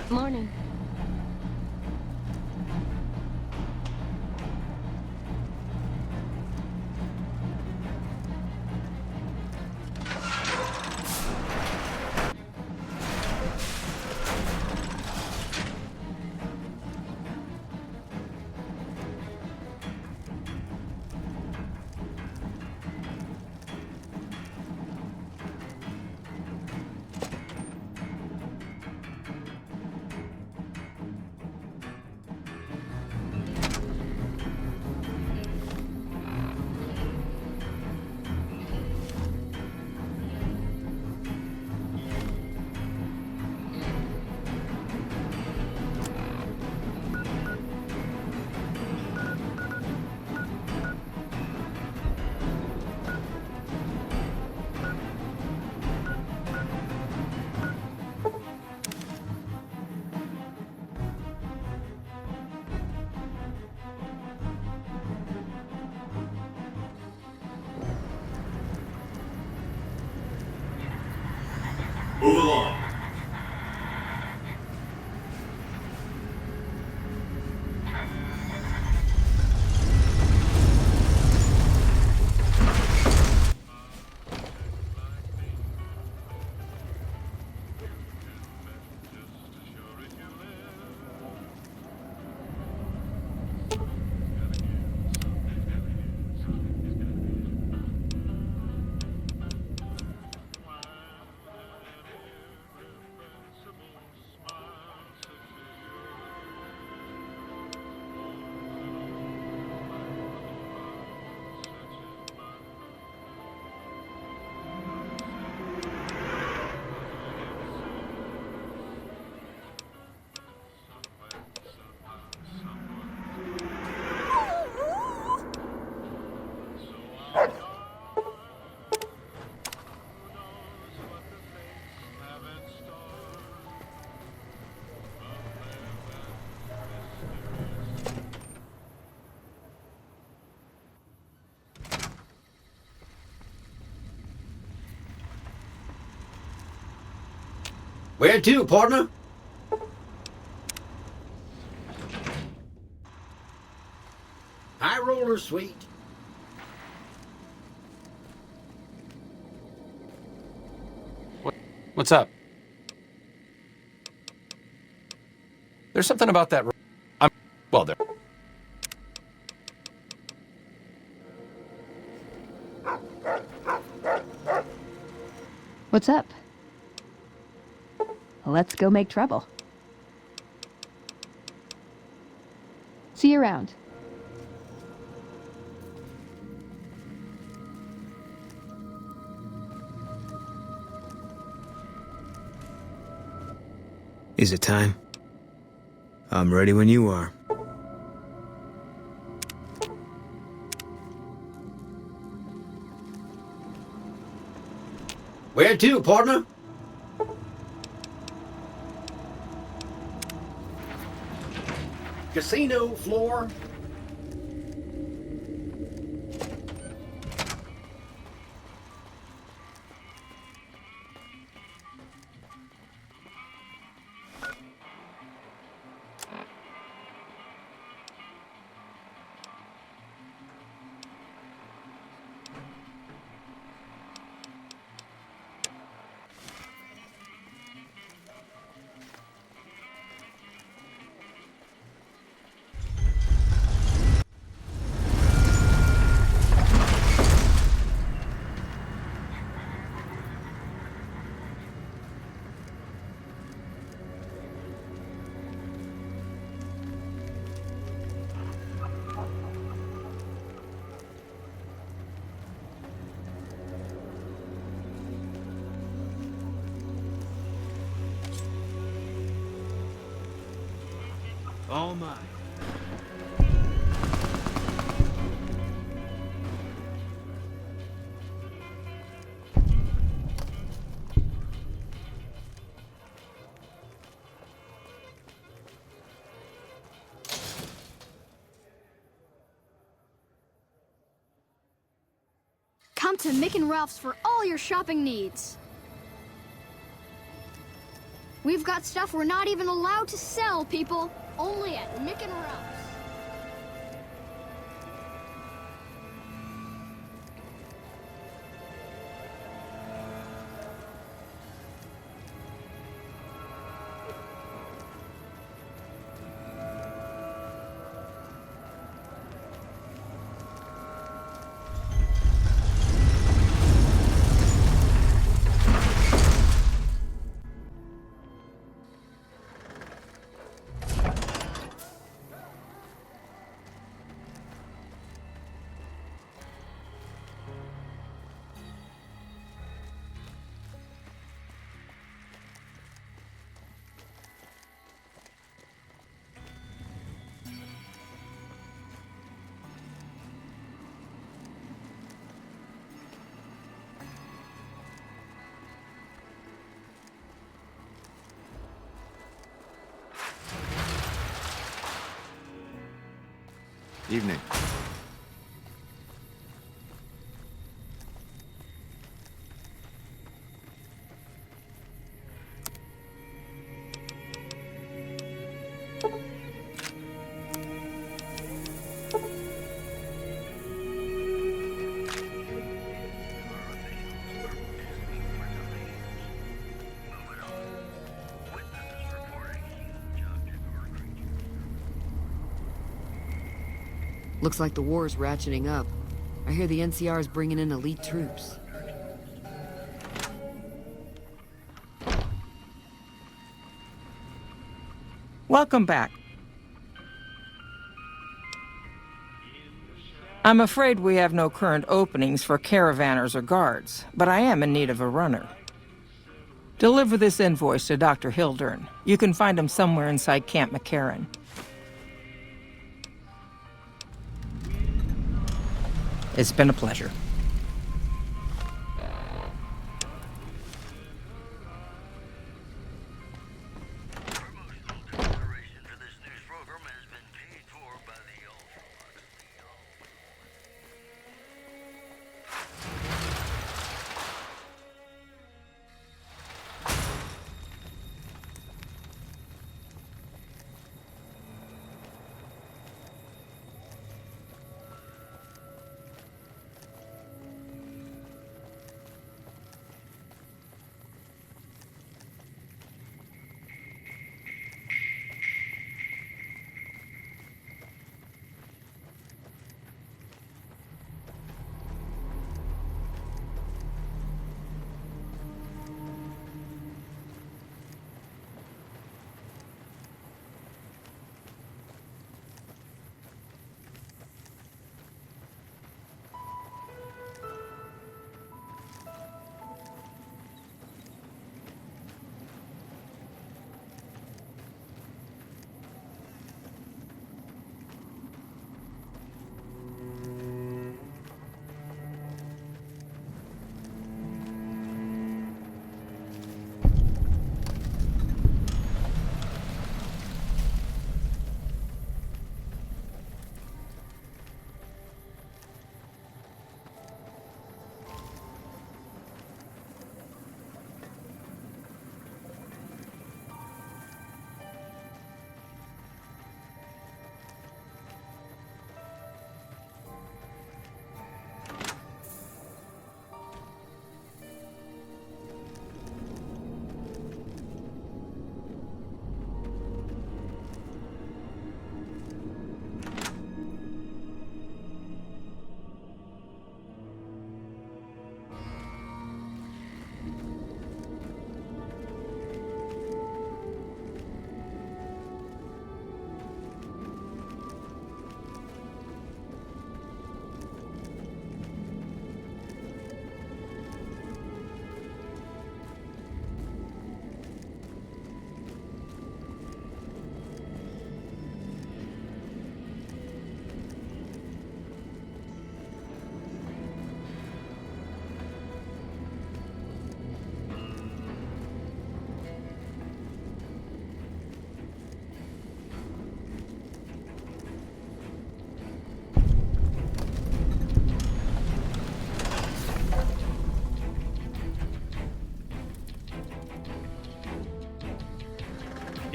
Morning. Move along. Where to, partner? High roller, sweet. What's up? There's something about that. Well, there. What's up? Let's go make trouble. See you around. Is it time? I'm ready when you are. Where to, partner? Casino floor. All mine. Come to Mick and Ralph's for all your shopping needs. We've got stuff we're not even allowed to sell, people. Only at Mick and Ralph's. Evening. Looks like the war's ratcheting up. I hear the NCR's bringing in elite troops. Welcome back. I'm afraid we have no current openings for caravanners or guards, but I am in need of a runner. Deliver this invoice to Dr. Hildern. You can find him somewhere inside Camp McCarran. It's been a pleasure.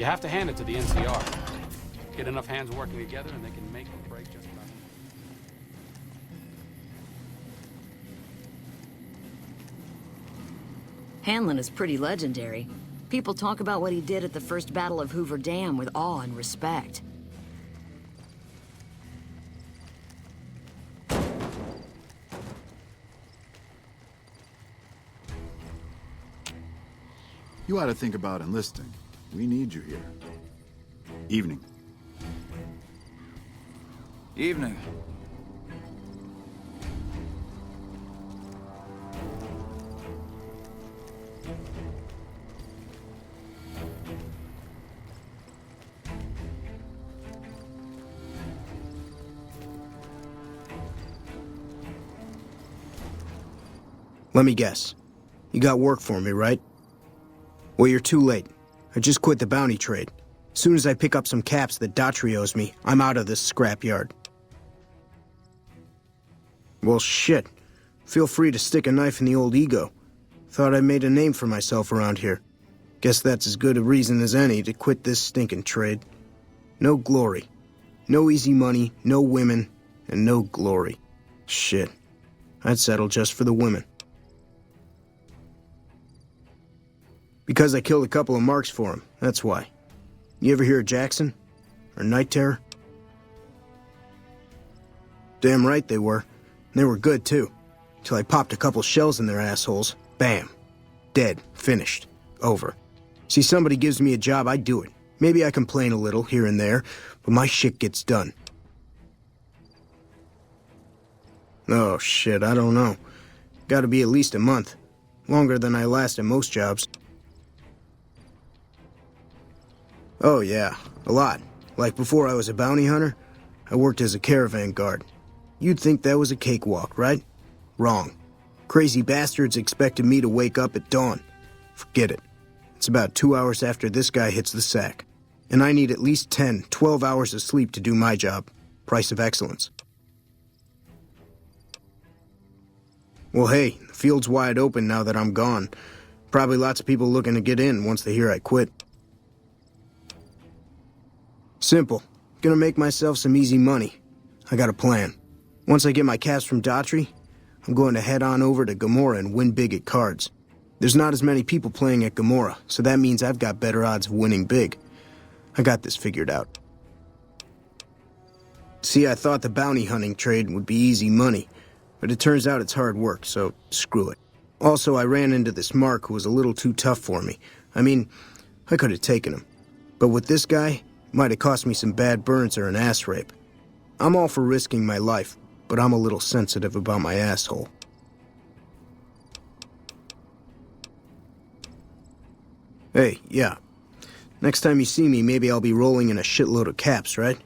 You have to hand it to the NCR. Get enough hands working together and they can make or break just about anything. Hanlon is pretty legendary. People talk about what he did at the First Battle of Hoover Dam with awe and respect. You ought to think about enlisting. We need you here. Evening. Evening. Let me guess. You got work for me, right? Well, you're too late. I just quit the bounty trade. As soon as I pick up some caps that Daughtry owes me, I'm out of this scrapyard. Well, shit. Feel free to stick a knife in the old ego. Thought I made a name for myself around here. Guess that's as good a reason as any to quit this stinking trade. No glory. No easy money, no women, and no glory. Shit. I'd settle just for the women. Because I killed a couple of marks for him, that's why. You ever hear of Jackson? Or Night Terror? Damn right they were. And they were good, too. Till I popped a couple shells in their assholes. Bam. Dead. Finished. Over. See, somebody gives me a job, I do it. Maybe I complain a little here and there, but my shit gets done. Oh, shit, I don't know. Gotta be at least a month. Longer than I last at most jobs. Oh, yeah. A lot. Like before I was a bounty hunter, I worked as a caravan guard. You'd think that was a cakewalk, right? Wrong. Crazy bastards expected me to wake up at dawn. Forget it. It's about 2 hours after this guy hits the sack. And I need at least 10, 12 hours of sleep to do my job. Price of excellence. Well, hey, the field's wide open now that I'm gone. Probably lots of people looking to get in once they hear I quit. Simple. Gonna make myself some easy money. I got a plan. Once I get my caps from Daughtry, I'm going to head on over to Gomorrah and win big at cards. There's not as many people playing at Gomorrah, so that means I've got better odds of winning big. I got this figured out. See, I thought the bounty hunting trade would be easy money, but it turns out it's hard work, so screw it. Also, I ran into this Mark who was a little too tough for me. I mean, I could have taken him. But with this guy, might have cost me some bad burns or an ass rape. I'm all for risking my life, but I'm a little sensitive about my asshole. Hey, yeah. Next time you see me, maybe I'll be rolling in a shitload of caps, right?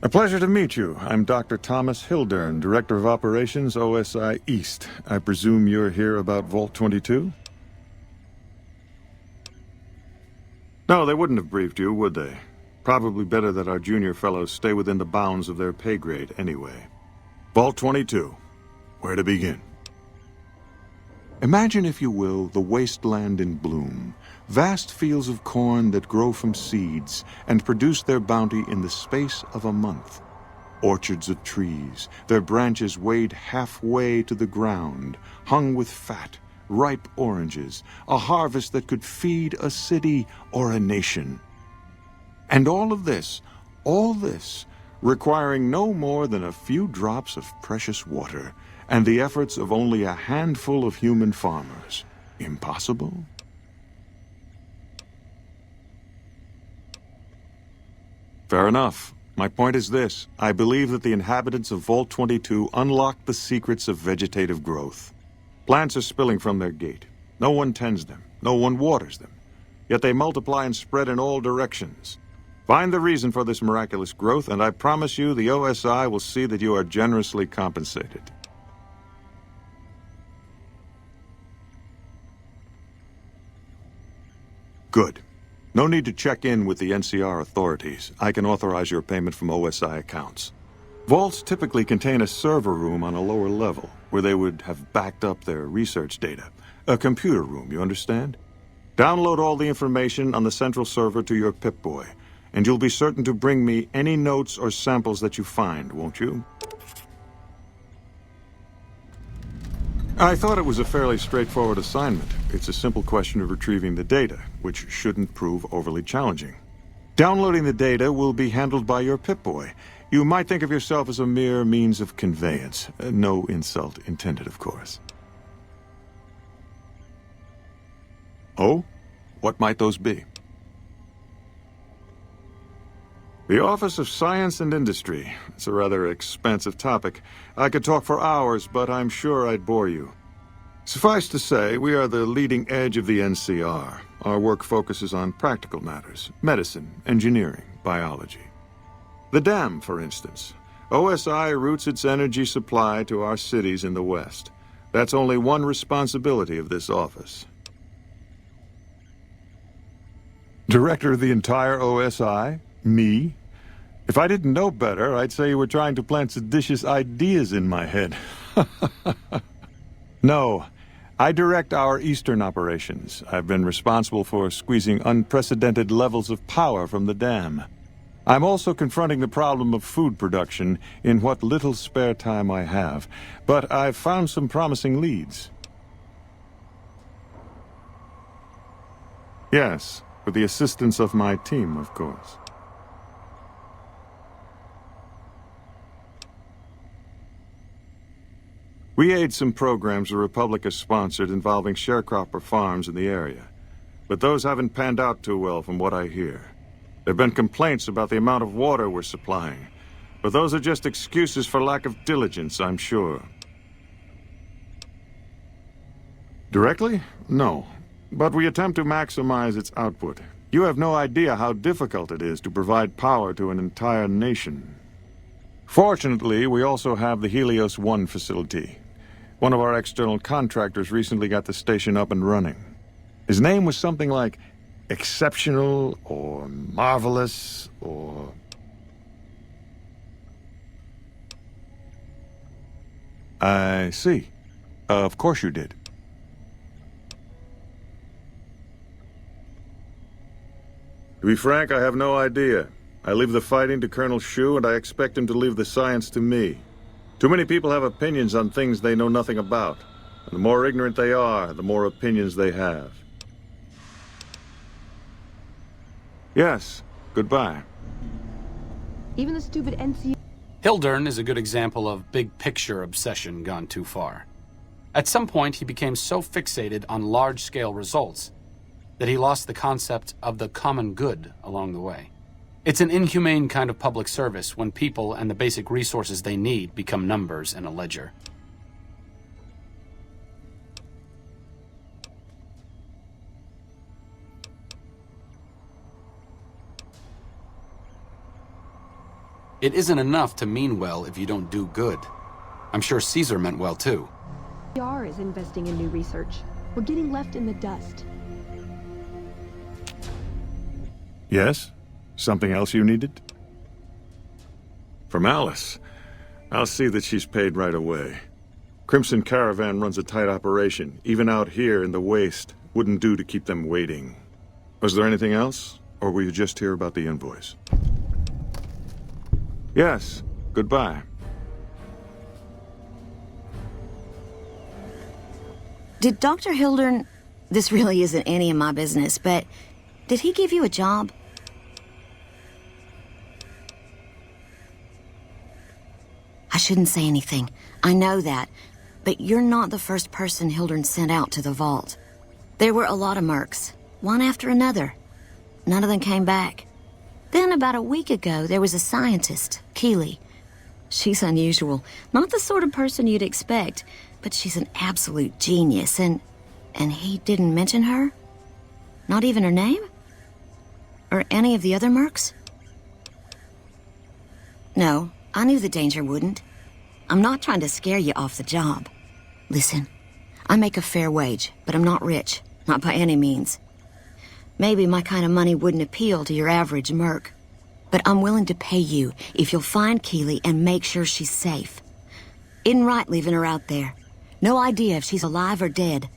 A pleasure to meet you. I'm Dr. Thomas Hildern, Director of Operations, OSI East. I presume you're here about Vault 22? No, they wouldn't have briefed you, would they? Probably better that our junior fellows stay within the bounds of their pay grade anyway. Vault 22. Where to begin? Imagine, if you will, the wasteland in bloom. Vast fields of corn that grow from seeds and produce their bounty in the space of a month. Orchards of trees, their branches weighed halfway to the ground, hung with fat, ripe oranges, a harvest that could feed a city or a nation. And all this, requiring no more than a few drops of precious water and the efforts of only a handful of human farmers. Impossible? Fair enough. My point is this. I believe that the inhabitants of Vault 22 unlocked the secrets of vegetative growth. Plants are spilling from their gate. No one tends them. No one waters them. Yet they multiply and spread in all directions. Find the reason for this miraculous growth, and I promise you the OSI will see that you are generously compensated. Good. No need to check in with the NCR authorities. I can authorize your payment from OSI accounts. Vaults typically contain a server room on a lower level, where they would have backed up their research data. A computer room, you understand? Download all the information on the central server to your Pip-Boy, and you'll be certain to bring me any notes or samples that you find, won't you? I thought it was a fairly straightforward assignment. It's a simple question of retrieving the data, which shouldn't prove overly challenging. Downloading the data will be handled by your Pip-Boy. You might think of yourself as a mere means of conveyance. No insult intended, of course. Oh? What might those be? The Office of Science and Industry. It's a rather expansive topic. I could talk for hours, but I'm sure I'd bore you. Suffice to say, we are the leading edge of the NCR. Our work focuses on practical matters: medicine, engineering, biology. The dam, for instance. OSI routes its energy supply to our cities in the West. That's only one responsibility of this office. Director of the entire OSI? Me? If I didn't know better, I'd say you were trying to plant seditious ideas in my head. No, I direct our Eastern operations. I've been responsible for squeezing unprecedented levels of power from the dam. I'm also confronting the problem of food production in what little spare time I have, but I've found some promising leads. Yes, with the assistance of my team, of course. We aid some programs the Republic has sponsored involving sharecropper farms in the area. But those haven't panned out too well from what I hear. There have been complaints about the amount of water we're supplying. But those are just excuses for lack of diligence, I'm sure. Directly? No. But we attempt to maximize its output. You have no idea how difficult it is to provide power to an entire nation. Fortunately, we also have the Helios 1 facility. One of our external contractors recently got the station up and running. His name was something like Exceptional or Marvelous or... I see. Of course you did. To be frank, I have no idea. I leave the fighting to Colonel Shu, and I expect him to leave the science to me. Too many people have opinions on things they know nothing about. And the more ignorant they are, the more opinions they have. Yes, goodbye. Even the stupid NC... Hildern is a good example of big-picture obsession gone too far. At some point, he became so fixated on large-scale results that he lost the concept of the common good along the way. It's an inhumane kind of public service when people and the basic resources they need become numbers in a ledger. It isn't enough to mean well if you don't do good. I'm sure Caesar meant well too. CR is investing in new research. We're getting left in the dust. Yes? Something else you needed? From Alice. I'll see that she's paid right away. Crimson Caravan runs a tight operation. Even out here in the waste, wouldn't do to keep them waiting. Was there anything else? Or were you just here about the invoice? Yes. Goodbye. Did Dr. Hildern... This really isn't any of my business, but... Did he give you a job? I shouldn't say anything. I know that. But you're not the first person Hildern sent out to the vault. There were a lot of mercs, one after another. None of them came back. Then about a week ago, there was a scientist, Keeley. She's unusual. Not the sort of person you'd expect, but she's an absolute genius, and he didn't mention her? Not even her name? Or any of the other mercs? No, I knew the danger wouldn't. I'm not trying to scare you off the job. Listen, I make a fair wage, but I'm not rich. Not by any means. Maybe my kind of money wouldn't appeal to your average merc. But I'm willing to pay you if you'll find Keeley and make sure she's safe. Isn't right leaving her out there. No idea if she's alive or dead.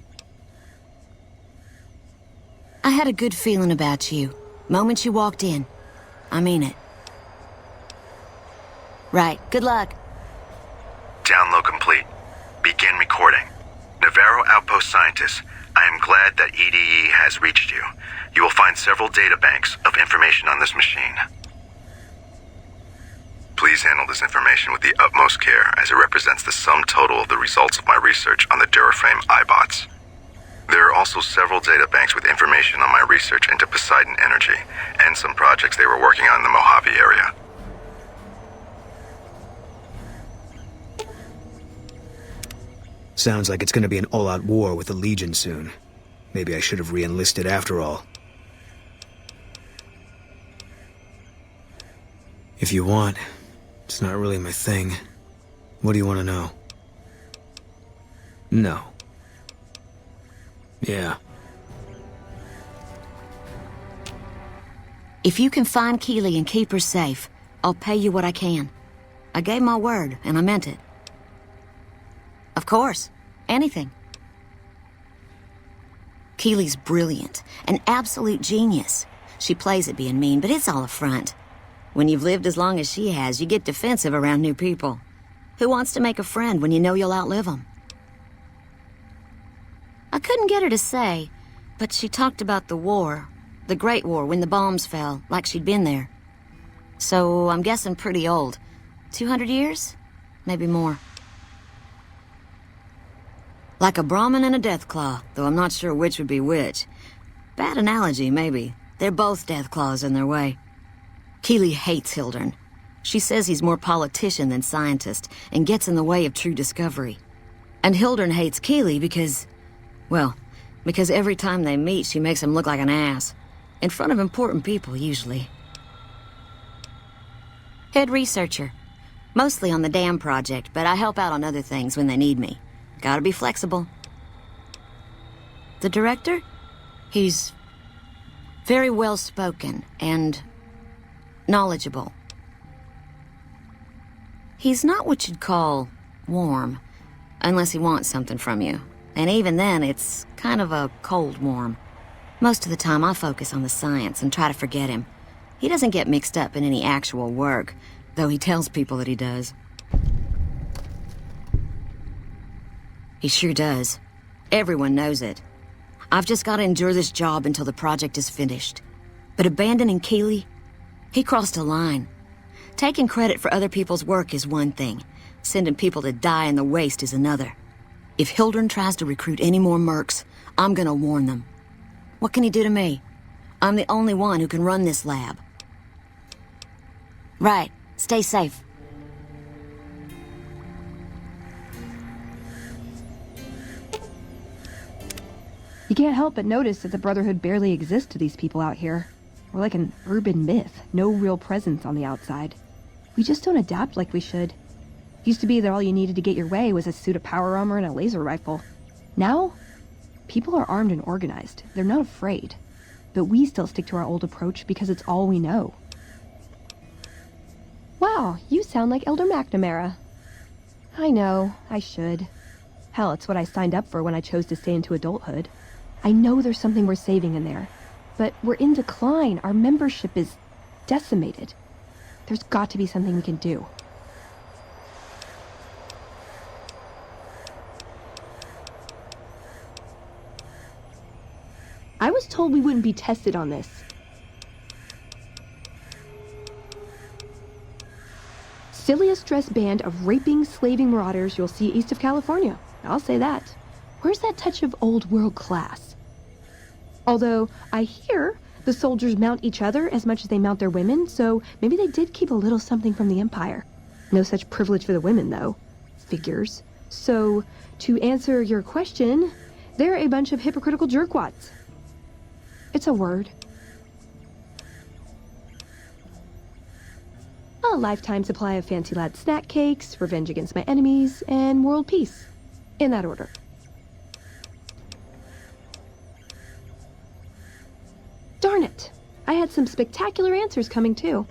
I had a good feeling about you. Moment you walked in. I mean it. Right, good luck. Download complete. Begin recording. Navarro Outpost Scientist, I am glad that EDE has reached you. You will find several data banks of information on this machine. Please handle this information with the utmost care, as it represents the sum total of the results of my research on the Duraframe iBots. There are also several data banks with information on my research into Poseidon Energy, and some projects they were working on in the Mojave area. Sounds like it's gonna be an all-out war with the Legion soon. Maybe I should have re-enlisted after all. If you want, it's not really my thing. What do you want to know? No. Yeah. If you can find Keeley and keep her safe, I'll pay you what I can. I gave my word, and I meant it. Of course. Anything. Keeley's brilliant. An absolute genius. She plays at being mean, but it's all a front. When you've lived as long as she has, you get defensive around new people. Who wants to make a friend when you know you'll outlive them? I couldn't get her to say, but she talked about the war. The Great War, when the bombs fell, like she'd been there. So, I'm guessing pretty old. 200 years? Maybe more. Like a Brahmin and a Deathclaw, though I'm not sure which would be which. Bad analogy, maybe. They're both Deathclaws in their way. Keeley hates Hildern. She says he's more politician than scientist, and gets in the way of true discovery. And Hildern hates Keeley because... well, because every time they meet, she makes him look like an ass. In front of important people, usually. Head researcher. Mostly on the dam project, but I help out on other things when they need me. Gotta be flexible. The director? He's very well-spoken and knowledgeable. He's not what you'd call warm, unless he wants something from you. And even then, it's kind of a cold warm. Most of the time, I focus on the science and try to forget him. He doesn't get mixed up in any actual work, though he tells people that he does. He sure does. Everyone knows it. I've just got to endure this job until the project is finished. But abandoning Keeley? He crossed a line. Taking credit for other people's work is one thing. Sending people to die in the waste is another. If Hildern tries to recruit any more mercs, I'm gonna warn them. What can he do to me? I'm the only one who can run this lab. Right. Stay safe. You can't help but notice that the Brotherhood barely exists to these people out here. We're like an urban myth, no real presence on the outside. We just don't adapt like we should. Used to be that all you needed to get your way was a suit of power armor and a laser rifle. Now, people are armed and organized. They're not afraid. But we still stick to our old approach because it's all we know. Wow, you sound like Elder McNamara. I know, I should. Hell, it's what I signed up for when I chose to stay into adulthood. I know there's something we're saving in there. But we're in decline. Our membership is decimated. There's got to be something we can do. I was told we wouldn't be tested on this. Silliest dressed band of raping, slaving marauders you'll see east of California. I'll say that. Where's that touch of old world class? Although, I hear the soldiers mount each other as much as they mount their women, so maybe they did keep a little something from the Empire. No such privilege for the women, though. Figures. So, to answer your question, they're a bunch of hypocritical jerkwads. It's a word. A lifetime supply of fancy lad snack cakes, revenge against my enemies, and world peace. In that order. Darn it! I had some spectacular answers coming too.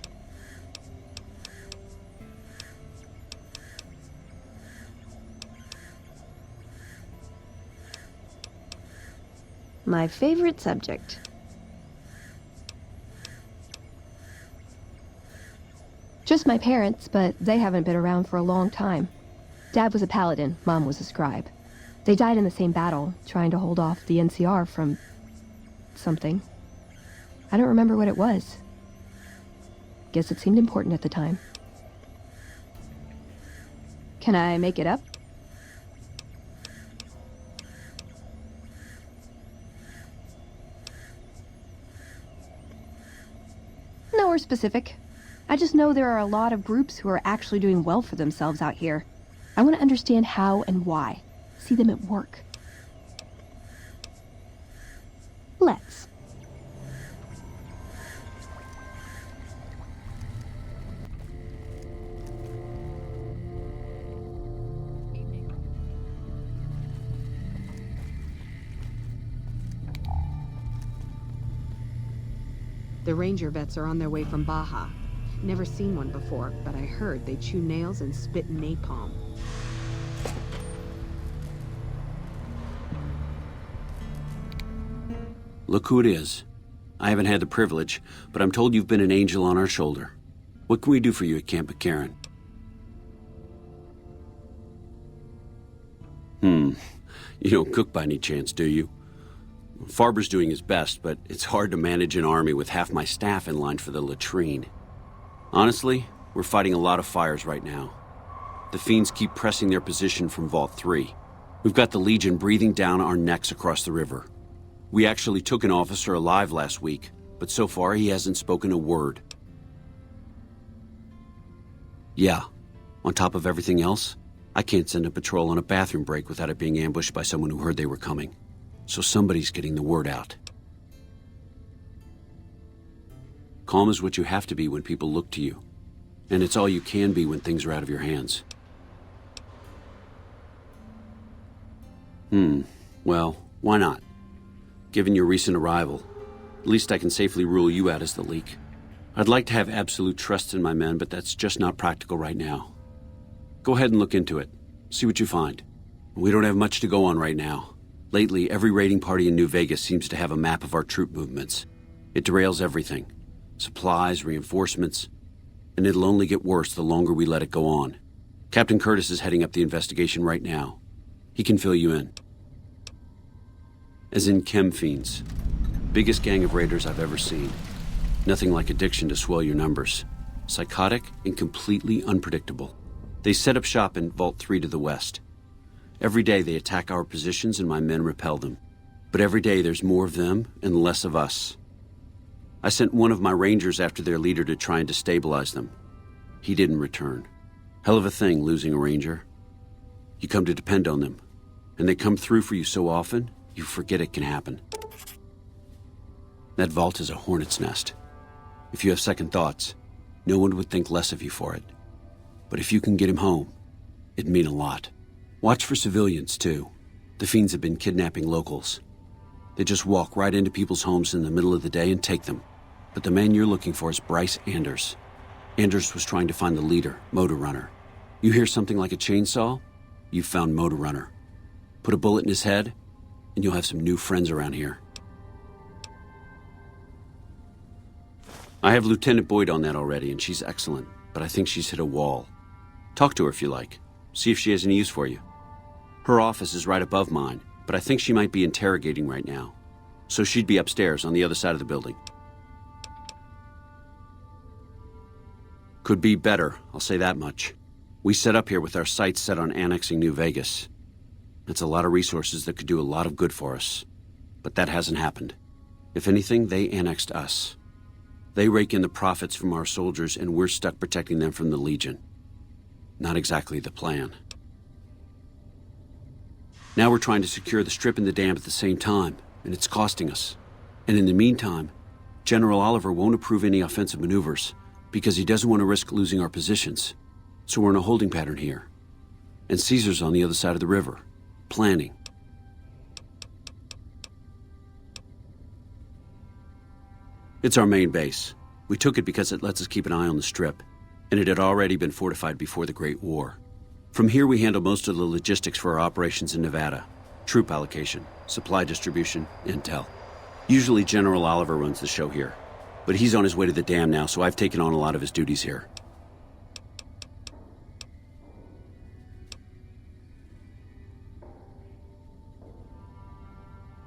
My favorite subject. Just my parents, but they haven't been around for a long time. Dad was a paladin, Mom was a scribe. They died in the same battle, trying to hold off the NCR from something. I don't remember what it was. Guess it seemed important at the time. Can I make it up? Nowhere specific. I just know there are a lot of groups who are actually doing well for themselves out here. I want to understand how and why. See them at work. Let's. The ranger vets are on their way from Baja. Never seen one before, but I heard they chew nails and spit napalm. Look who it is. I haven't had the privilege, but I'm told you've been an angel on our shoulder. What can we do for you at Camp McCarran? You don't cook by any chance, do you? Farber's doing his best, but it's hard to manage an army with half my staff in line for the latrine. Honestly, we're fighting a lot of fires right now. The fiends keep pressing their position from Vault 3. We've got the Legion breathing down our necks across the river. We actually took an officer alive last week, but so far he hasn't spoken a word. Yeah, on top of everything else, I can't send a patrol on a bathroom break without it being ambushed by someone who heard they were coming. So somebody's getting the word out. Calm is what you have to be when people look to you. And it's all you can be when things are out of your hands. Well, why not? Given your recent arrival, at least I can safely rule you out as the leak. I'd like to have absolute trust in my men, but that's just not practical right now. Go ahead and look into it. See what you find. We don't have much to go on right now. Lately, every raiding party in New Vegas seems to have a map of our troop movements. It derails everything. Supplies, reinforcements, and it'll only get worse the longer we let it go on. Captain Curtis is heading up the investigation right now. He can fill you in. As in chem fiends. Biggest gang of raiders I've ever seen. Nothing like addiction to swell your numbers. Psychotic and completely unpredictable. They set up shop in Vault 3 to the west. Every day they attack our positions and my men repel them. But every day there's more of them and less of us. I sent one of my rangers after their leader to try and destabilize them. He didn't return. Hell of a thing, losing a ranger. You come to depend on them, and they come through for you so often, you forget it can happen. That vault is a hornet's nest. If you have second thoughts, no one would think less of you for it. But if you can get him home, it'd mean a lot. Watch for civilians, too. The fiends have been kidnapping locals. They just walk right into people's homes in the middle of the day and take them. But the man you're looking for is Bryce Anders. Anders was trying to find the leader, Motor Runner. You hear something like a chainsaw? You've found Motor Runner. Put a bullet in his head, and you'll have some new friends around here. I have Lieutenant Boyd on that already, and she's excellent, but I think she's hit a wall. Talk to her if you like. See if she has any use for you. Her office is right above mine, but I think she might be interrogating right now. So she'd be upstairs on the other side of the building. Could be better, I'll say that much. We set up here with our sights set on annexing New Vegas. It's a lot of resources that could do a lot of good for us. But that hasn't happened. If anything, they annexed us. They rake in the profits from our soldiers, and we're stuck protecting them from the Legion. Not exactly the plan. Now we're trying to secure the Strip and the dam at the same time, and it's costing us. And in the meantime, General Oliver won't approve any offensive maneuvers, because he doesn't want to risk losing our positions. So we're in a holding pattern here. And Caesar's on the other side of the river, planning. It's our main base. We took it because it lets us keep an eye on the Strip, and it had already been fortified before the Great War. From here we handle most of the logistics for our operations in Nevada. Troop allocation, supply distribution, intel. Usually General Oliver runs the show here, but he's on his way to the dam now, so I've taken on a lot of his duties here.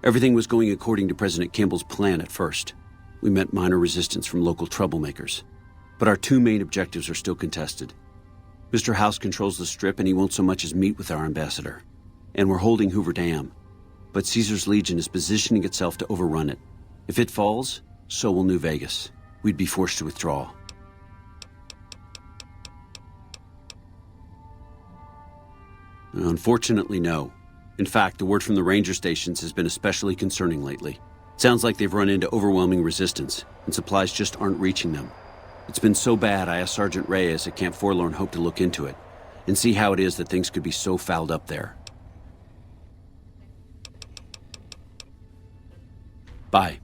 Everything was going according to President Kimball's plan at first. We met minor resistance from local troublemakers. But our two main objectives are still contested. Mr. House controls the Strip, and he won't so much as meet with our ambassador. And we're holding Hoover Dam. But Caesar's Legion is positioning itself to overrun it. If it falls, so will New Vegas. We'd be forced to withdraw. Unfortunately, no. In fact, the word from the ranger stations has been especially concerning lately. Sounds like they've run into overwhelming resistance, and supplies just aren't reaching them. It's been so bad, I asked Sergeant Reyes at Camp Forlorn Hope to look into it, and see how it is that things could be so fouled up there. Bye.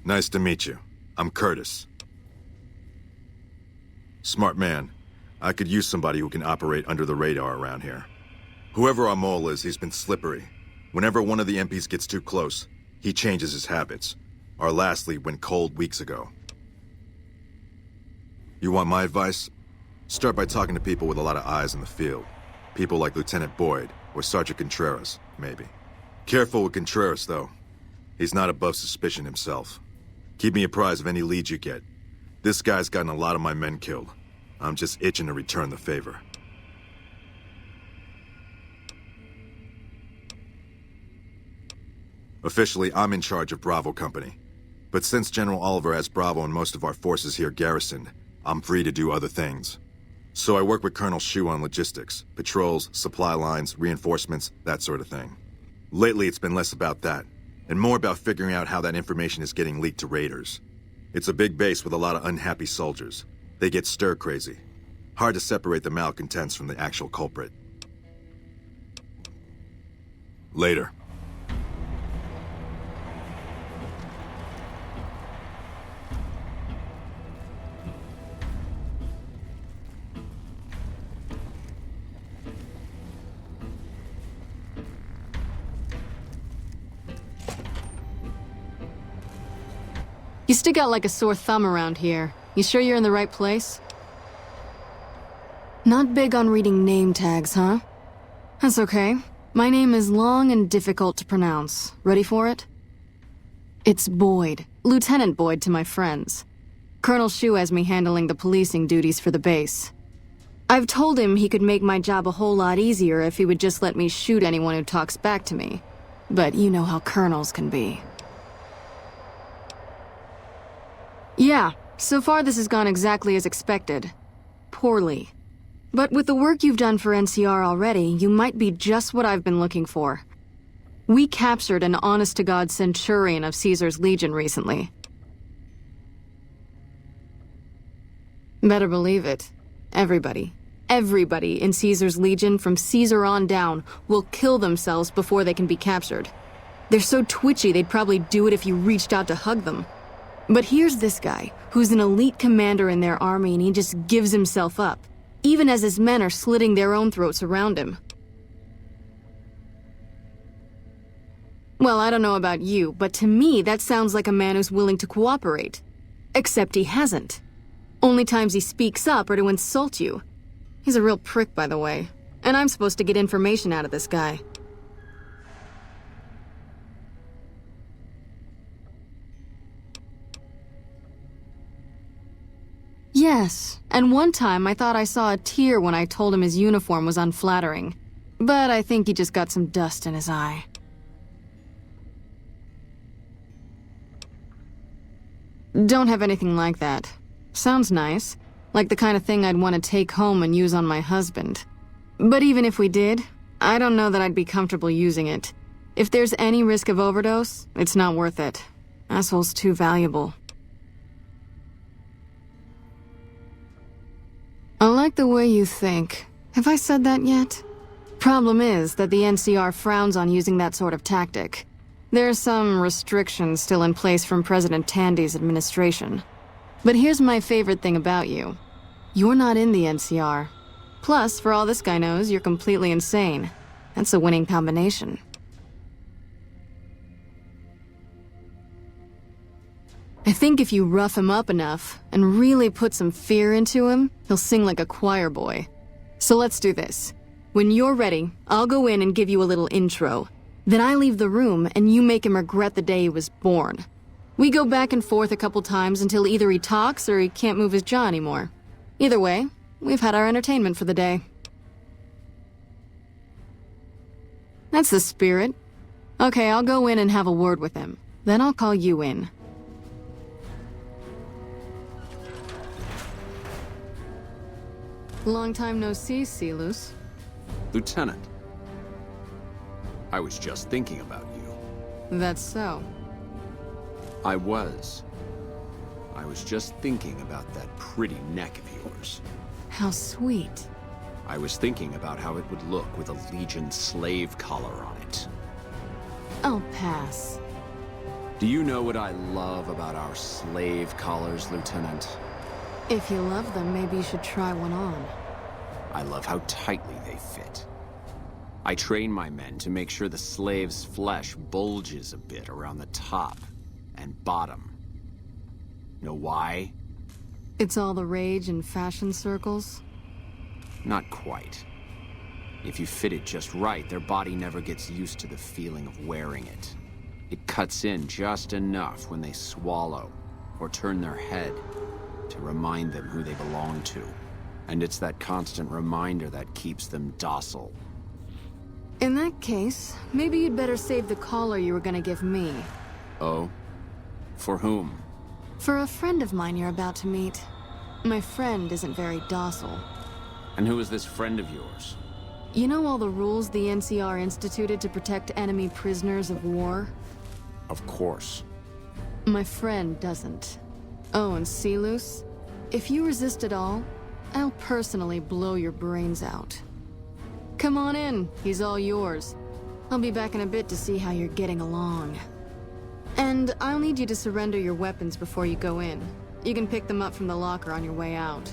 Nice to meet you. I'm Curtis. Smart man. I could use somebody who can operate under the radar around here. Whoever our mole is, he's been slippery. Whenever one of the MPs gets too close, he changes his habits. Our last lead went cold weeks ago. You want my advice? Start by talking to people with a lot of eyes in the field. People like Lieutenant Boyd, or Sergeant Contreras, maybe. Careful with Contreras, though. He's not above suspicion himself. Keep me apprised of any leads you get. This guy's gotten a lot of my men killed. I'm just itching to return the favor. Officially, I'm in charge of Bravo Company. But since General Oliver has Bravo and most of our forces here garrisoned, I'm free to do other things. So I work with Colonel Shu on logistics, patrols, supply lines, reinforcements, that sort of thing. Lately, it's been less about that, and more about figuring out how that information is getting leaked to raiders. It's a big base with a lot of unhappy soldiers. They get stir-crazy. Hard to separate the malcontents from the actual culprit. Later. You stick out like a sore thumb around here. You sure you're in the right place? Not big on reading name tags, huh? That's okay. My name is long and difficult to pronounce. Ready for it? It's Boyd. Lieutenant Boyd to my friends. Colonel Shu has me handling the policing duties for the base. I've told him he could make my job a whole lot easier if he would just let me shoot anyone who talks back to me. But you know how colonels can be. Yeah, so far this has gone exactly as expected. Poorly. But with the work you've done for NCR already, you might be just what I've been looking for. We captured an honest-to-God centurion of Caesar's Legion recently. Better believe it. Everybody in Caesar's Legion from Caesar on down will kill themselves before they can be captured. They're so twitchy they'd probably do it if you reached out to hug them. But here's this guy, who's an elite commander in their army, and he just gives himself up, even as his men are slitting their own throats around him. Well, I don't know about you, but to me that sounds like a man who's willing to cooperate. Except he hasn't. Only times he speaks up are to insult you. He's a real prick, by the way, and I'm supposed to get information out of this guy. Yes, and one time I thought I saw a tear when I told him his uniform was unflattering. But I think he just got some dust in his eye. Don't have anything like that. Sounds nice. Like the kind of thing I'd want to take home and use on my husband. But even if we did, I don't know that I'd be comfortable using it. If there's any risk of overdose, it's not worth it. Asshole's too valuable. I like the way you think. Have I said that yet? Problem is that the NCR frowns on using that sort of tactic. There are some restrictions still in place from President Tandy's administration. But here's my favorite thing about you. You're not in the NCR. Plus, for all this guy knows, you're completely insane. That's a winning combination. I think if you rough him up enough and really put some fear into him, he'll sing like a choir boy. So let's do this. When you're ready, I'll go in and give you a little intro. Then I leave the room and you make him regret the day he was born. We go back and forth a couple times until either he talks or he can't move his jaw anymore. Either way, we've had our entertainment for the day. That's the spirit. Okay, I'll go in and have a word with him. Then I'll call you in. Long time no see, Celus. Lieutenant. I was just thinking about you. That's so. I was just thinking about that pretty neck of yours. How sweet. I was thinking about how it would look with a Legion slave collar on it. I'll pass. Do you know what I love about our slave collars, Lieutenant? If you love them, maybe you should try one on. I love how tightly they fit. I train my men to make sure the slave's flesh bulges a bit around the top and bottom. Know why? It's all the rage in fashion circles? Not quite. If you fit it just right, their body never gets used to the feeling of wearing it. It cuts in just enough when they swallow or turn their head to remind them who they belong to. And it's that constant reminder that keeps them docile. In that case, maybe you'd better save the collar you were gonna give me. Oh? For whom? For a friend of mine you're about to meet. My friend isn't very docile. And who is this friend of yours? You know all the rules the NCR instituted to protect enemy prisoners of war? Of course. My friend doesn't. Oh, and Celus? If you resist at all, I'll personally blow your brains out. Come on in, he's all yours. I'll be back in a bit to see how you're getting along. And I'll need you to surrender your weapons before you go in. You can pick them up from the locker on your way out.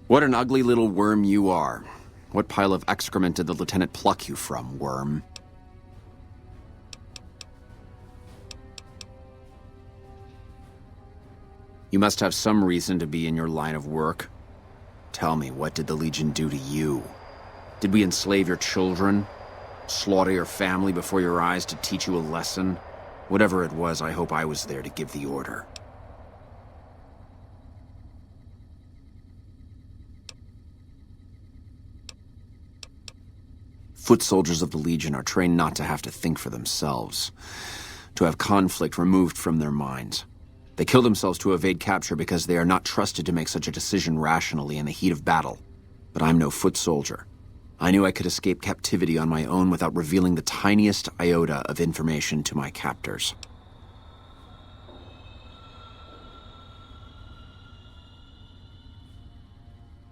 What an ugly little worm you are. What pile of excrement did the lieutenant pluck you from, worm? You must have some reason to be in your line of work. Tell me, what did the Legion do to you? Did we enslave your children? Slaughter your family before your eyes to teach you a lesson? Whatever it was, I hope I was there to give the order. Foot soldiers of the Legion are trained not to have to think for themselves, to have conflict removed from their minds. They kill themselves to evade capture because they are not trusted to make such a decision rationally in the heat of battle. But I'm no foot soldier. I knew I could escape captivity on my own without revealing the tiniest iota of information to my captors.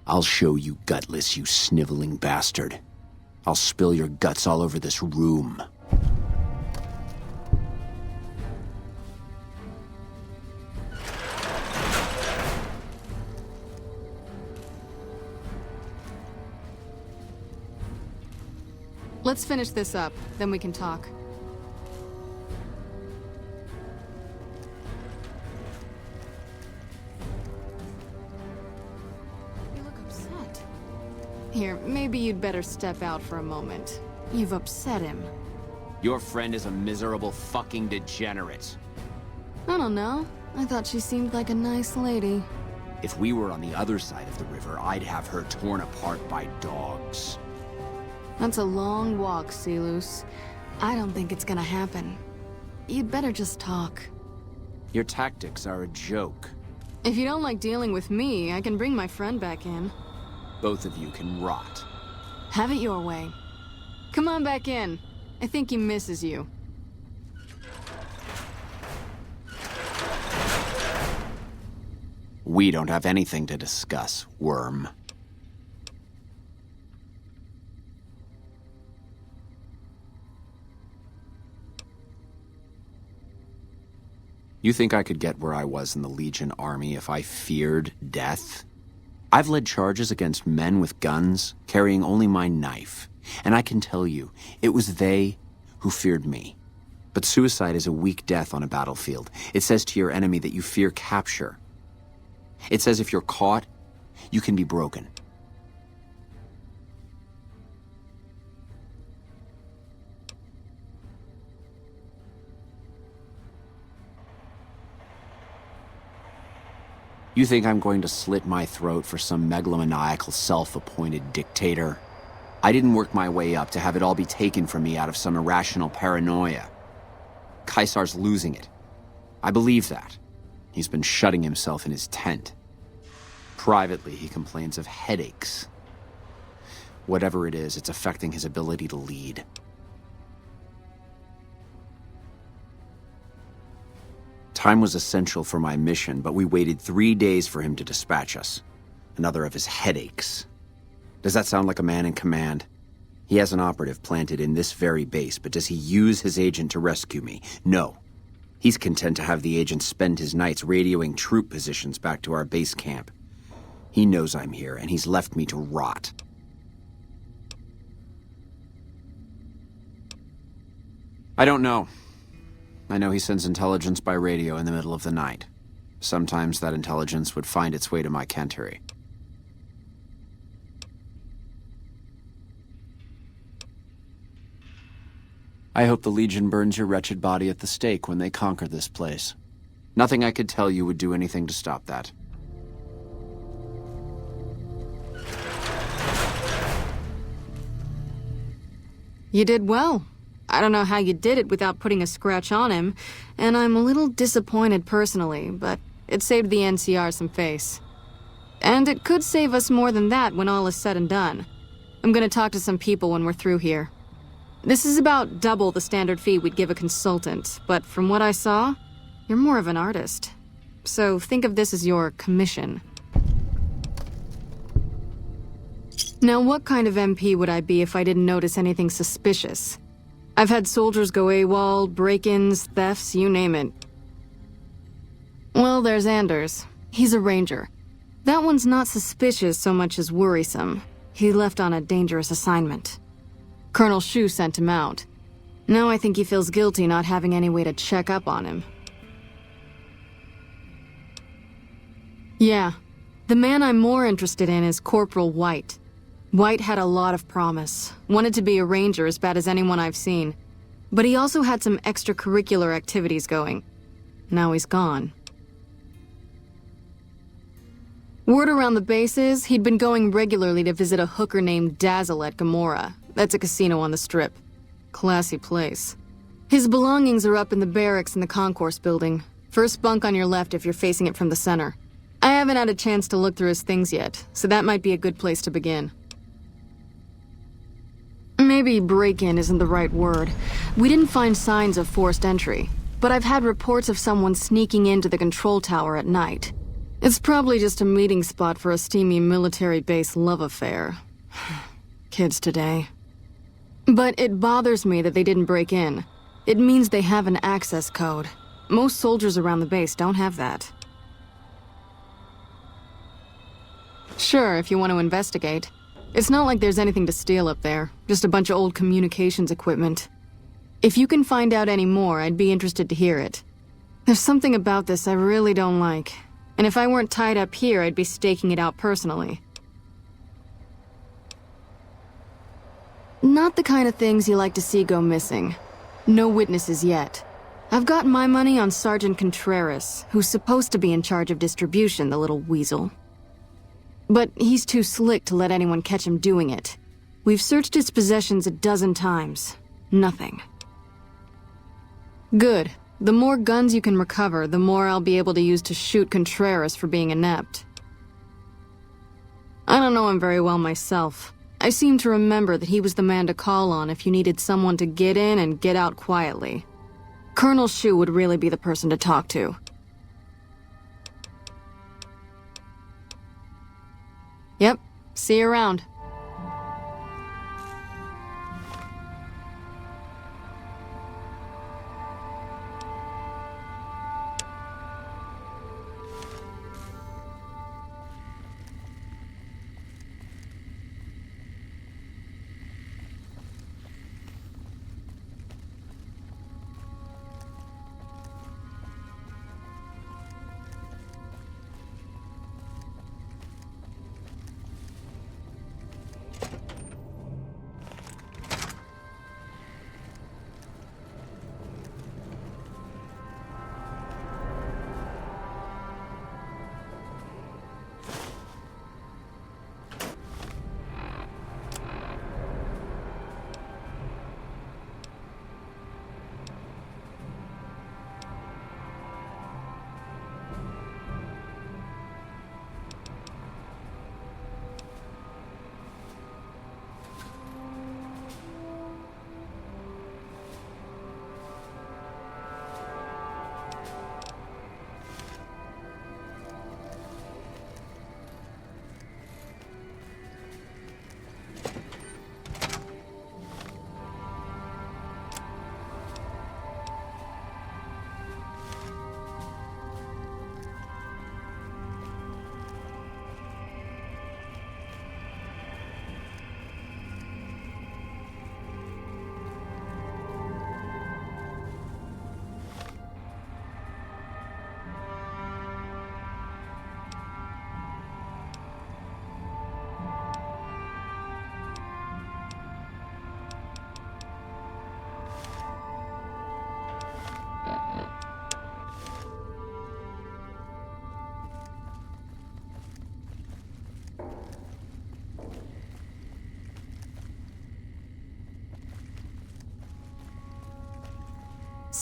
I'll show you gutless, you sniveling bastard. I'll spill your guts all over this room. Let's finish this up, then we can talk. You look upset. Here, maybe you'd better step out for a moment. You've upset him. Your friend is a miserable fucking degenerate. I don't know. I thought she seemed like a nice lady. If we were on the other side of the river, I'd have her torn apart by dogs. That's a long walk, Silus. I don't think it's gonna happen. You'd better just talk. Your tactics are a joke. If you don't like dealing with me, I can bring my friend back in. Both of you can rot. Have it your way. Come on back in. I think he misses you. We don't have anything to discuss, worm. You think I could get where I was in the Legion army if I feared death? I've led charges against men with guns, carrying only my knife. And I can tell you, it was they who feared me. But suicide is a weak death on a battlefield. It says to your enemy that you fear capture. It says if you're caught, you can be broken. You think I'm going to slit my throat for some megalomaniacal self-appointed dictator? I didn't work my way up to have it all be taken from me out of some irrational paranoia. Caesar's losing it. I believe that. He's been shutting himself in his tent. Privately, he complains of headaches. Whatever it is, it's affecting his ability to lead. Time was essential for my mission, but we waited 3 days for him to dispatch us. Another of his headaches. Does that sound like a man in command? He has an operative planted in this very base, but does he use his agent to rescue me? No. He's content to have the agent spend his nights radioing troop positions back to our base camp. He knows I'm here, and he's left me to rot. I don't know. I know he sends intelligence by radio in the middle of the night. Sometimes that intelligence would find its way to my cantery. I hope the Legion burns your wretched body at the stake when they conquer this place. Nothing I could tell you would do anything to stop that. You did well. I don't know how you did it without putting a scratch on him, and I'm a little disappointed personally, but it saved the NCR some face. And it could save us more than that when all is said and done. I'm gonna talk to some people when we're through here. This is about double the standard fee we'd give a consultant, but from what I saw, you're more of an artist. So think of this as your commission. Now, what kind of MP would I be if I didn't notice anything suspicious? I've had soldiers go AWOL, break-ins, thefts, you name it. Well, there's Anders. He's a ranger. That one's not suspicious so much as worrisome. He left on a dangerous assignment. Colonel Shu sent him out. Now I think he feels guilty not having any way to check up on him. Yeah. The man I'm more interested in is Corporal White. White had a lot of promise. Wanted to be a ranger as bad as anyone I've seen. but he also had some extracurricular activities going. Now he's gone. Word around the base is he'd been going regularly to visit a hooker named Dazzle at Gomorrah. That's a casino on the Strip. Classy place. His belongings are up in the barracks in the concourse building. First bunk on your left if you're facing it from the center. I haven't had a chance to look through his things yet, so that might be a good place to begin. Maybe break-in isn't the right word. We didn't find signs of forced entry, but I've had reports of someone sneaking into the control tower at night. It's probably just a meeting spot for a steamy military base love affair. Kids today. But it bothers me that they didn't break in. It means they have an access code. Most soldiers around the base don't have that. Sure, if you want to investigate. It's not like there's anything to steal up there, just a bunch of old communications equipment. If you can find out any more, I'd be interested to hear it. There's something about this I really don't like, and if I weren't tied up here, I'd be staking it out personally. Not the kind of things you like to see go missing. No witnesses yet. I've got my money on Sergeant Contreras, who's supposed to be in charge of distribution, the little weasel. But he's too slick to let anyone catch him doing it. We've searched his possessions a dozen times. Nothing. Good. The more guns you can recover, the more I'll be able to use to shoot Contreras for being inept. I don't know him very well myself. I seem to remember that he was the man to call on if you needed someone to get in and get out quietly. Colonel Shu would really be the person to talk to. Yep. See you around.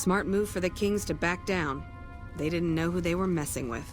Smart move for the Kings to back down. They didn't know who they were messing with.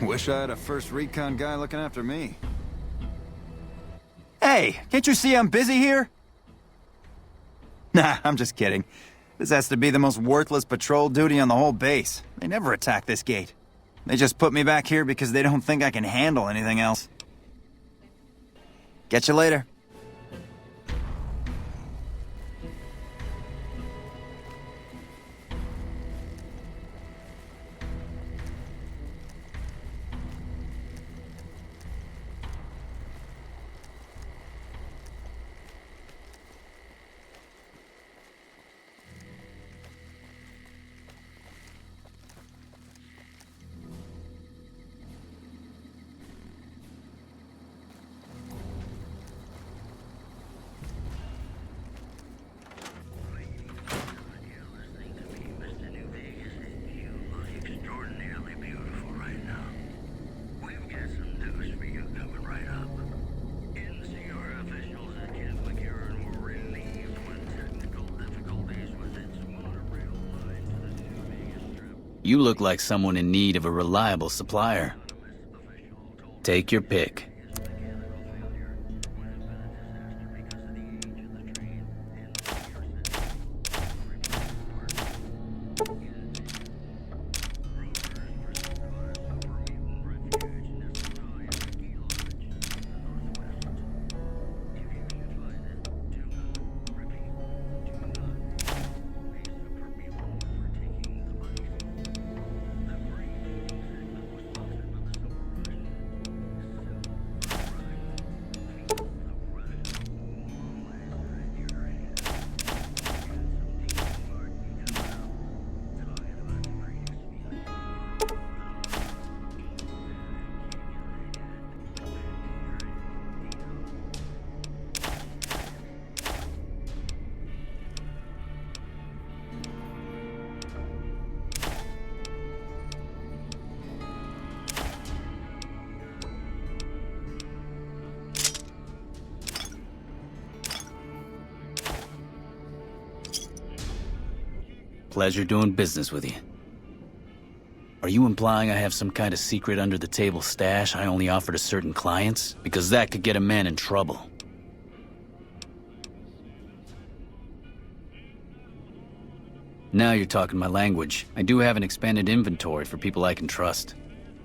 Wish I had a first recon guy looking after me. Hey, can't you see I'm busy here? Nah, I'm just kidding. This has to be the most worthless patrol duty on the whole base. They never attack this gate. They just put me back here because they don't think I can handle anything else. Catch you later. You look like someone in need of a reliable supplier. Take your pick. Pleasure doing business with you. Are you implying I have some kind of secret under-the-table stash I only offer to certain clients? Because that could get a man in trouble. Now you're talking my language. I do have an expanded inventory for people I can trust.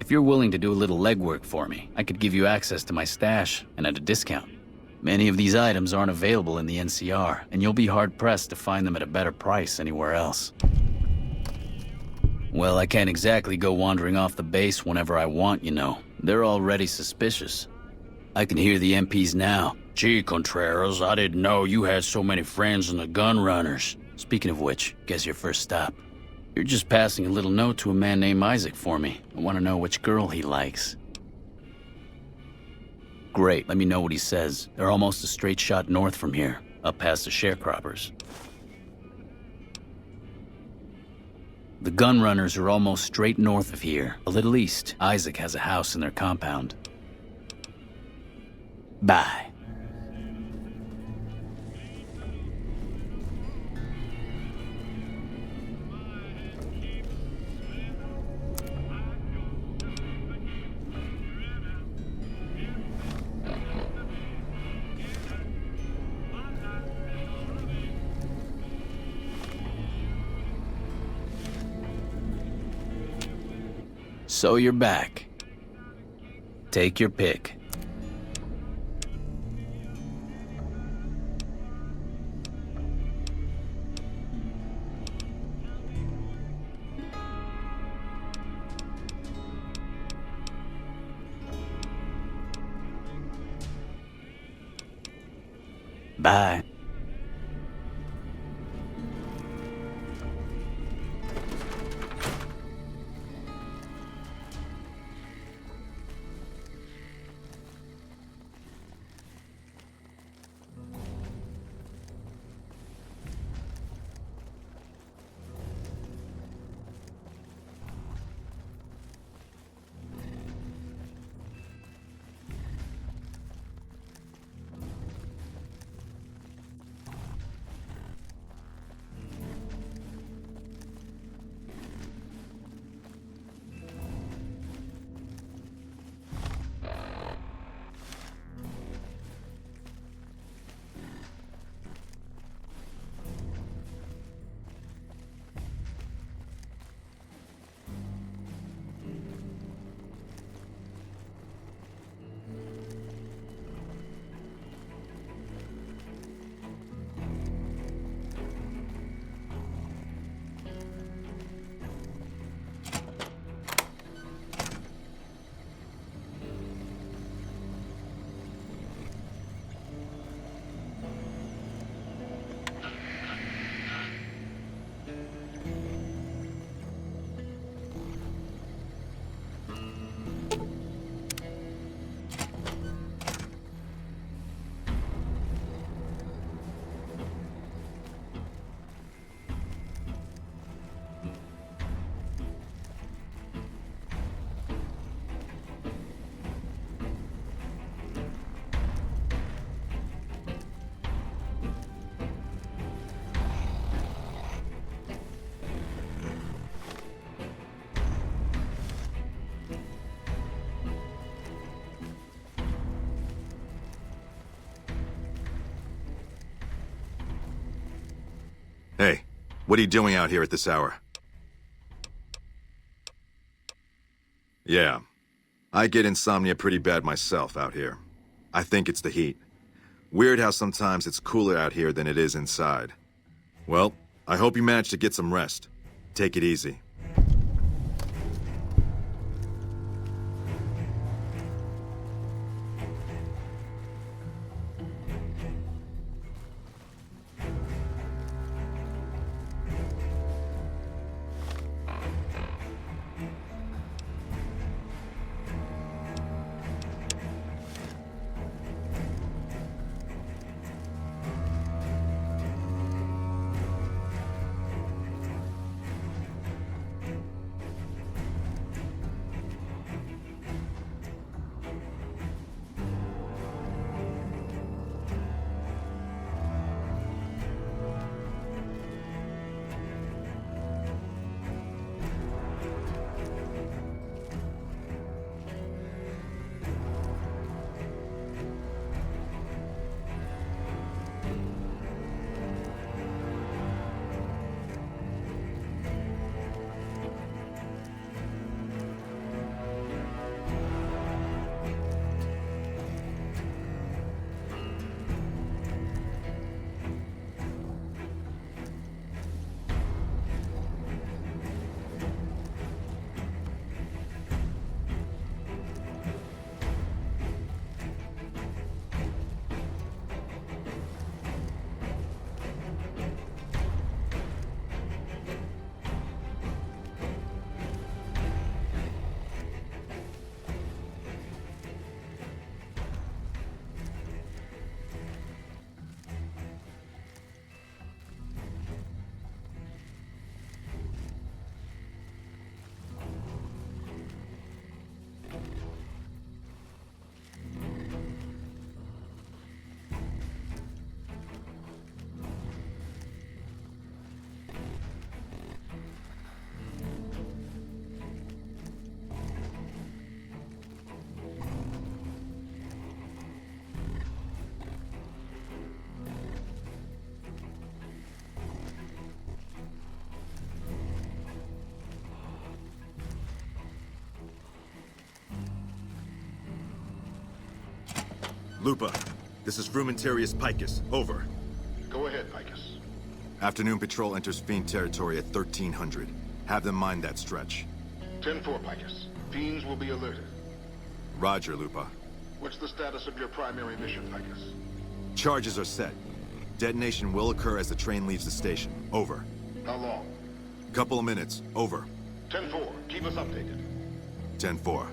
If you're willing to do a little legwork for me, I could give you access to my stash, and at a discount. Many of these items aren't available in the NCR, and you'll be hard-pressed to find them at a better price anywhere else. Well, I can't exactly go wandering off the base whenever I want, you know. They're already suspicious. I can hear the MPs now. Gee, Contreras, I didn't know you had so many friends in the gun runners. Speaking of which, guess your first stop. You're just passing a little note to a man named Isaac for me. I want to know which girl he likes. Great, let me know what he says. They're almost a straight shot north from here, up past the sharecroppers. The gun runners are almost straight north of here, a little east. Isaac has a house in their compound. Bye. So you're back. Take your pick. Bye. What are you doing out here at this hour? Yeah. I get insomnia pretty bad myself out here. I think it's the heat. Weird how sometimes it's cooler out here than it is inside. Well, I hope you manage to get some rest. Take it easy. Lupa, this is Frumentarius Picus. Over. Go ahead, Picus. Afternoon patrol enters Fiend territory at 1300. Have them mind that stretch. 10-4, Picus. Fiends will be alerted. Roger, Lupa. What's the status of your primary mission, Picus? Charges are set. Detonation will occur as the train leaves the station. Over. How long? Couple of minutes. Over. 10-4. Keep us updated. 10-4.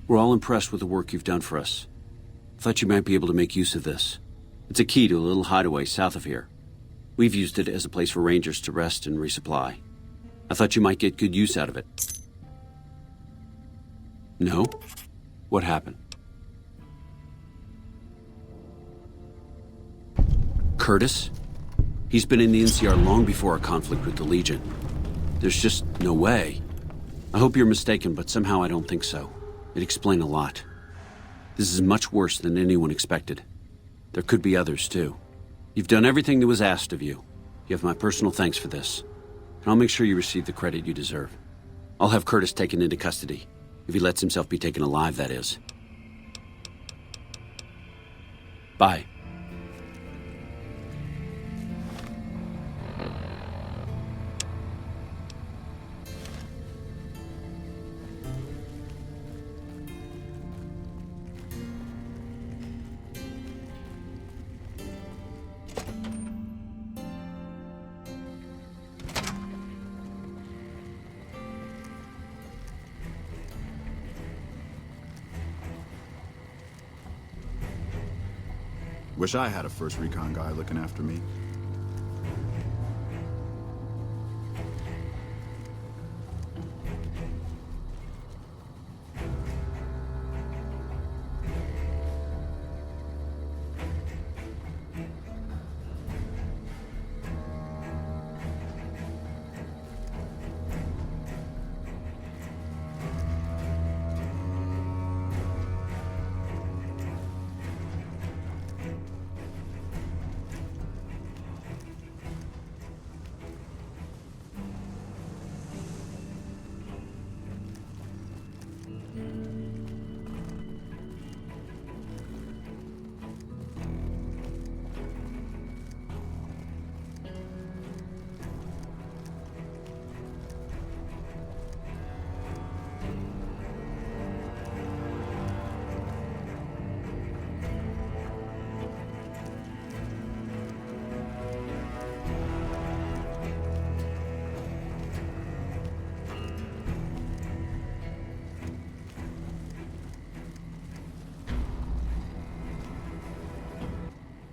We're all impressed with the work you've done for us. Thought you might be able to make use of this. It's a key to a little hideaway south of here. We've used it as a place for rangers to rest and resupply. I thought you might get good use out of it. No? What happened? Curtis? He's been in the NCR long before our conflict with the Legion. There's just no way. I hope you're mistaken, but somehow I don't think so. It'd explain a lot. This is much worse than anyone expected. There could be others, too. You've done everything that was asked of you. You have my personal thanks for this. And I'll make sure you receive the credit you deserve. I'll have Curtis taken into custody. If he lets himself be taken alive, that is. Bye. Wish I had a first recon guy looking after me.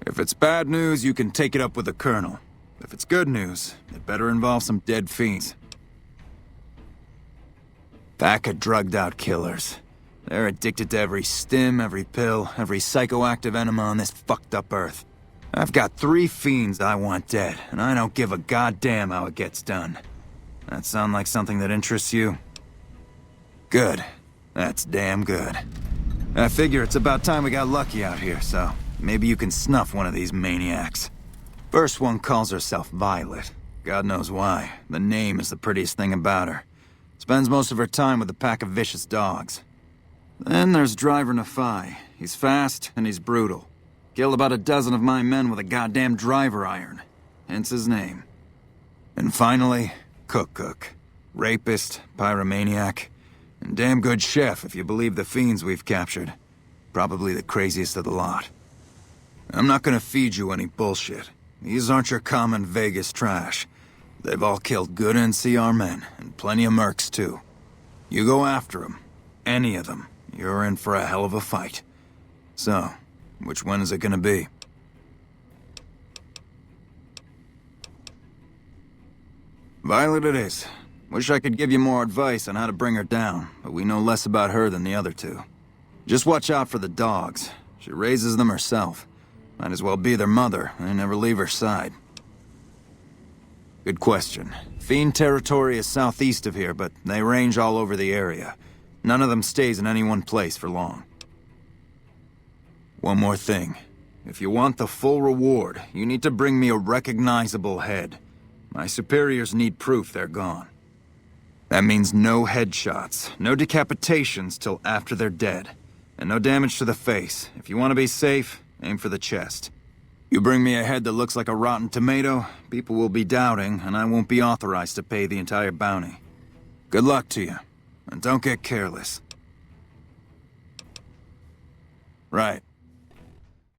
If it's bad news, you can take it up with the Colonel. If it's good news, it better involve some dead fiends. Pack of drugged-out killers. They're addicted to every stim, every pill, every psychoactive enema on this fucked-up Earth. I've got 3 fiends I want dead, and I don't give a goddamn how it gets done. That sound like something that interests you? Good. That's damn good. I figure it's about time we got lucky out here, so maybe you can snuff one of these maniacs. First one calls herself Violet. God knows why. The name is the prettiest thing about her. Spends most of her time with a pack of vicious dogs. Then there's Driver Nephi. He's fast and he's brutal. Killed about a dozen of my men with a goddamn driver iron. Hence his name. And finally, Cook. Rapist, pyromaniac, and damn good chef if you believe the fiends we've captured. Probably the craziest of the lot. I'm not gonna feed you any bullshit. These aren't your common Vegas trash. They've all killed good NCR men, and plenty of mercs too. You go after them, any of them, you're in for a hell of a fight. So, which one is it gonna be? Violet it is. Wish I could give you more advice on how to bring her down, but we know less about her than the other 2. Just watch out for the dogs. She raises them herself. Might as well be their mother, and never leave her side. Good question. Fiend territory is southeast of here, but they range all over the area. None of them stays in any one place for long. One more thing. If you want the full reward, you need to bring me a recognizable head. My superiors need proof they're gone. That means no headshots, no decapitations till after they're dead, and no damage to the face. If you want to be safe, aim for the chest. You bring me a head that looks like a rotten tomato, people will be doubting, and I won't be authorized to pay the entire bounty. Good luck to you, and don't get careless. Right.